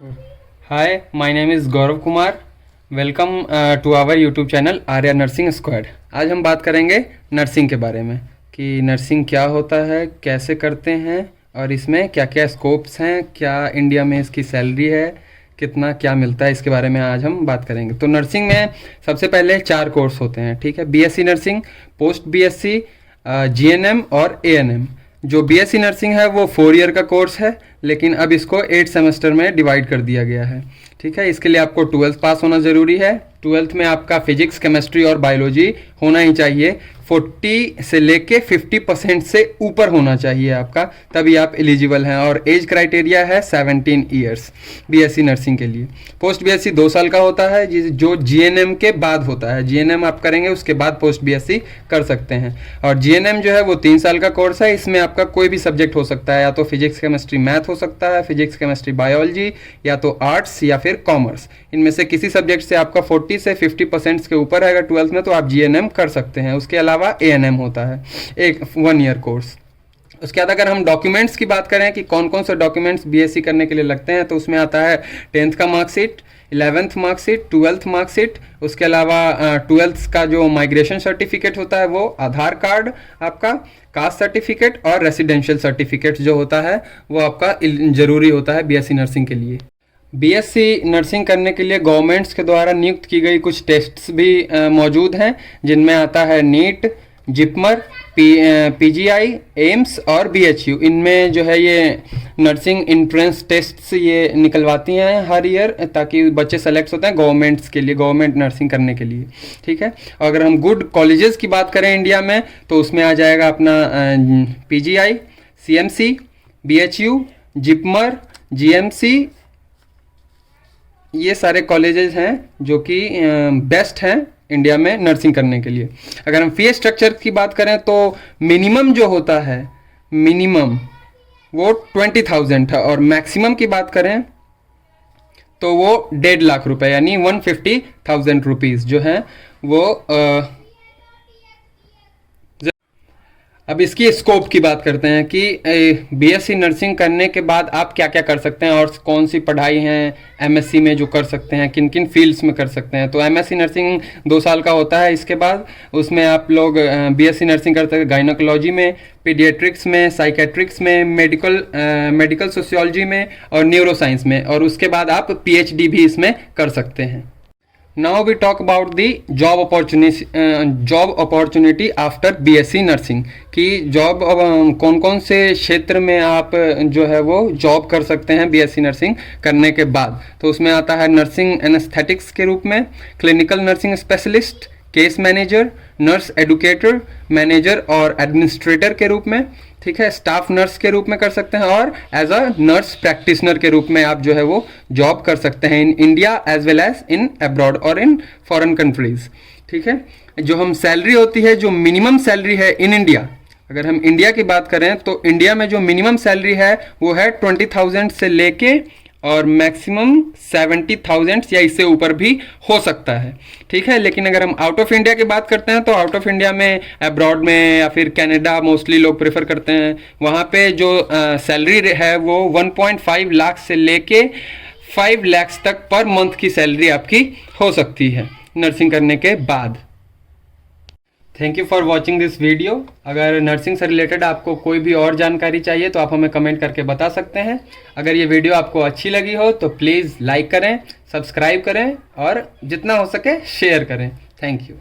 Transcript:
Hi, my name is Gaurav Kumar. Welcome to our YouTube channel Arya nursing squad. आज हम बात करेंगे नर्सिंग के बारे में कि नर्सिंग क्या होता है, कैसे करते हैं और इसमें क्या क्या स्कोप्स हैं, क्या इंडिया में इसकी सैलरी है, कितना क्या मिलता है, इसके बारे में आज हम बात करेंगे. तो नर्सिंग में सबसे पहले 4 कोर्स होते हैं. ठीक है, BSc nursing, post BSc, GNM और एएनएम. जो बीएससी नर्सिंग है वो 4 ईयर का कोर्स है, लेकिन अब इसको 8 सेमेस्टर में डिवाइड कर दिया गया है. ठीक है, इसके लिए आपको 12th पास होना ज़रूरी है. 12th में आपका फिजिक्स, केमिस्ट्री और बायोलॉजी होना ही चाहिए. 40 से लेके 50% से ऊपर होना चाहिए आपका, तभी आप एलिजिबल हैं. और एज क्राइटेरिया है 17 ईयर्स बीएससी नर्सिंग के लिए. पोस्ट बीएससी 2 साल का होता है, जो जीएनएम के बाद होता है. जीएनएम आप करेंगे उसके बाद पोस्ट बीएससी कर सकते हैं. और जीएनएम जो है वो 3 साल का कोर्स है. इसमें आपका कोई भी सब्जेक्ट हो सकता है, या तो फिजिक्स केमिस्ट्री मैथ हो सकता है, फिजिक्स केमिस्ट्री बायोलॉजी, या तो आर्ट्स या फिर कॉमर्स. इनमें से किसी सब्जेक्ट से आपका 40 से 50% के ऊपर आएगा 12th में, तो आप जीएनएम कर सकते हैं. उसके अलावा एएनएम होता है, एक 1 ईयर कोर्स. उसके बाद अगर हम डॉक्यूमेंट्स की बात करें कि कौन कौन से डॉक्यूमेंट्स बीएससी करने के लिए लगते हैं, तो उसमें आता है 10th का marksheet, 11th marksheet, 12th marksheet. उसके अलावा 12th का जो माइग्रेशन सर्टिफिकेट होता है वो, आधार कार्ड आपका, कास्ट सर्टिफिकेट और रेसिडेंशियल सर्टिफिकेट जो होता है वो आपका ज़रूरी होता है बीएससी नर्सिंग के लिए. बीएससी नर्सिंग करने के लिए गवर्नमेंट्स के द्वारा नियुक्त की गई कुछ टेस्ट्स भी मौजूद हैं, जिनमें आता है नीट, जिपमर, पीजीआई, एम्स और बीएचयू. इनमें जो है ये नर्सिंग एंट्रेंस टेस्ट्स ये निकलवाती हैं हर ईयर, ताकि बच्चे सेलेक्ट होते हैं गवर्नमेंट्स के लिए, गवर्नमेंट नर्सिंग करने के लिए. ठीक है, अगर हम गुड कॉलेजेस की बात करें इंडिया में, तो उसमें आ जाएगा अपना PGI, CMC, BHU, JIPMER, GMC. ये सारे कॉलेजेस हैं जो कि बेस्ट हैं इंडिया में नर्सिंग करने के लिए. अगर हम फीस स्ट्रक्चर की बात करें तो मिनिमम जो होता है, मिनिमम वो 20,000 है, और मैक्सिमम की बात करें तो वो 1.5 लाख रुपए यानी 150,000 रुपीज़ जो है वो. अब इसकी स्कोप की बात करते हैं कि बीएससी नर्सिंग करने के बाद आप क्या क्या कर सकते हैं और कौन सी पढ़ाई हैं एमएससी में जो कर सकते हैं, किन किन फील्ड्स में कर सकते हैं. तो एमएससी नर्सिंग 2 साल का होता है. इसके बाद उसमें आप लोग बीएससी नर्सिंग कर सकते हैं गायनोकोलॉजी में, पीडियाट्रिक्स में, साइकेट्रिक्स में, मेडिकल सोशियोलॉजी में और न्यूरोसाइंस में. और उसके बाद आप पीएचडी भी इसमें कर सकते हैं. Now we talk about the job opportunity after BSc nursing, कि जॉब कौन कौन से क्षेत्र में आप जो है वो जॉब कर सकते हैं बीएससी नर्सिंग करने के बाद. तो उसमें आता है नर्सिंग एनेस्थेटिक्स के रूप में, clinical nursing specialist, case manager, nurse educator, manager और एडमिनिस्ट्रेटर के रूप में. ठीक है, स्टाफ नर्स के रूप में कर सकते हैं, और एज अ नर्स प्रैक्टिशनर के रूप में आप जो है वो जॉब कर सकते हैं in India as well as in abroad और इन फॉरेन कंट्रीज. ठीक है, जो हम सैलरी होती है, जो मिनिमम सैलरी है इन इंडिया, अगर हम इंडिया की बात करें तो इंडिया में जो मिनिमम सैलरी है वो है 20,000 से लेके और मैक्सिमम 70,000 या इससे ऊपर भी हो सकता है. ठीक है, लेकिन अगर हम आउट ऑफ इंडिया की बात करते हैं तो आउट ऑफ इंडिया में, अब्रॉड में या फिर कनाडा मोस्टली लोग प्रेफर करते हैं, वहाँ पे जो सैलरी है वो 1.5 लाख से लेके 5 लाख तक पर मंथ की सैलरी आपकी हो सकती है नर्सिंग करने के बाद. Thank you for watching this video. अगर नर्सिंग से रिलेटेड आपको कोई भी और जानकारी चाहिए तो आप हमें कमेंट करके बता सकते हैं. अगर ये वीडियो आपको अच्छी लगी हो तो प्लीज़ लाइक करें, सब्सक्राइब करें और जितना हो सके शेयर करें. Thank you.